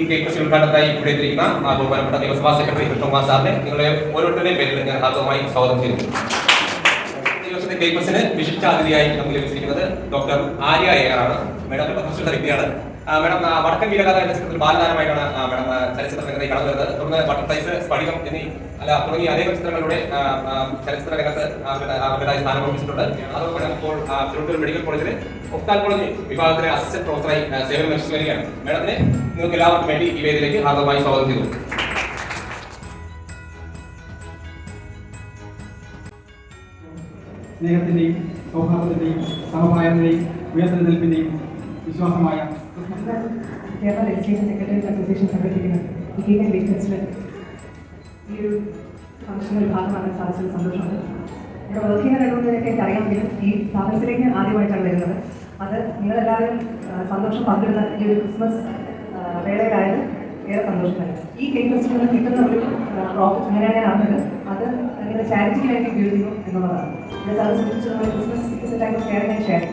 Cake fest ഉദ്ഘാടനത്തിനായി ഇവിടെ എത്തിയിരിക്കുന്ന ബഹുമാനപ്പെട്ട നിയമസഭാ സെക്രട്ടറി കൃഷ്ണകുമാർ സാറിനെ നിങ്ങളെ ഓരോരുത്തരുടെയും പേരിൽ ഞാൻ ഹാർദവമായി സ്വാഗതം ചെയ്യുന്നു. ഈ ദിവസത്തെ കേക്ക് ഫെസ്റ്റിന് വിശിഷ്ട അതിഥിയായി നമുക്ക് ലഭിച്ചിരിക്കുന്നത് ഡോക്ടർ ആര്യ ആണ്. മേഡം പ്രൊഫഷണൽ വ്യക്തിയാണ്. മേഡം വടക്കൻ വീരകഥ എന്ന ചിത്രത്തിൽ ബാലതാരമായിട്ടാണ് മേഡം ചലച്ചിത്ര രംഗത്തേക്ക് കടന്നു വരുന്നത്. തുടർന്ന് ബട്ടർഫ്ലൈസ്, സ്ഫടികം തുടങ്ങിയ അനേകം ചിത്രങ്ങളിലൂടെ ചലച്ചിത്ര രംഗത്ത് അവരുടേതായ സ്ഥാനം ഉറപ്പിച്ചിട്ടുണ്ട്. അതോടൊപ്പം ഇപ്പോൾ തിരുവനന്തപുരം മെഡിക്കൽ കോളേജിൽ ഒഫ്താൽമോളജി വിഭാഗത്തിലെ അസിസ്റ്റന്റ് പ്രൊഫസറായി സേവനം അനുഷ്ഠിച്ചു വരികയാണ്. മേഡത്തിനെ നിങ്ങൾക്ക് എല്ലാവർക്കും വേണ്ടി ഈ വേദിയിലേക്ക് ഹാർദവമായി സ്വാഗതം ചെയ്തു. സ്നേഹത്തിന്റെയും സൗഹാർദ്ദത്തിന്റെയും സമഭാവത്തിന്റെയും ഉയർത്തുനിൽപ്പിന്റെയും വിശ്വാസമായ കേരള ലെജിസ്ലേറ്റീവ് സെക്രട്ടേറിയറ്റ് അസോസിയേഷൻ സംഘടിപ്പിക്കുന്ന ഈ കേക്ക് ആൻഡ് ബേക്ക് ഫെസ്റ്റിവൽ ഈ ഒരു ഫംഗ്ഷനിൽ ഭാഗമാകാൻ സാധിച്ചത് സന്തോഷമുണ്ട്. ഇവിടെ വർക്ക് ചെയ്യുന്ന രണ്ടുപേരൊക്കെ എനിക്ക് അറിയാമെങ്കിലും ഈ സ്ഥാപനത്തിലേക്ക് ആദ്യമായിട്ടാണ് വരുന്നത്. അത് നിങ്ങളെല്ലാവരും സന്തോഷം പങ്കിടുന്ന ഈ ഒരു ക്രിസ്മസ് വേളയിലായാലും ഏറെ സന്തോഷം തന്നെ. ഈ കേക്ക് ഫെസ്റ്റിവലിൽ കിട്ടുന്ന ഒരു പ്രോഫിറ്റ് ഇങ്ങനെയാണ് ഞാൻ അറിഞ്ഞത്. അത് നിങ്ങളുടെ ചാരിറ്റിക്ക് വേണ്ടി ഉപയോഗിക്കുന്നു എന്നുള്ളതാണ്. ഇവിടെ സാറ് സൂചിപ്പിച്ചു നമ്മൾ Christmas is A time of caring and sharing.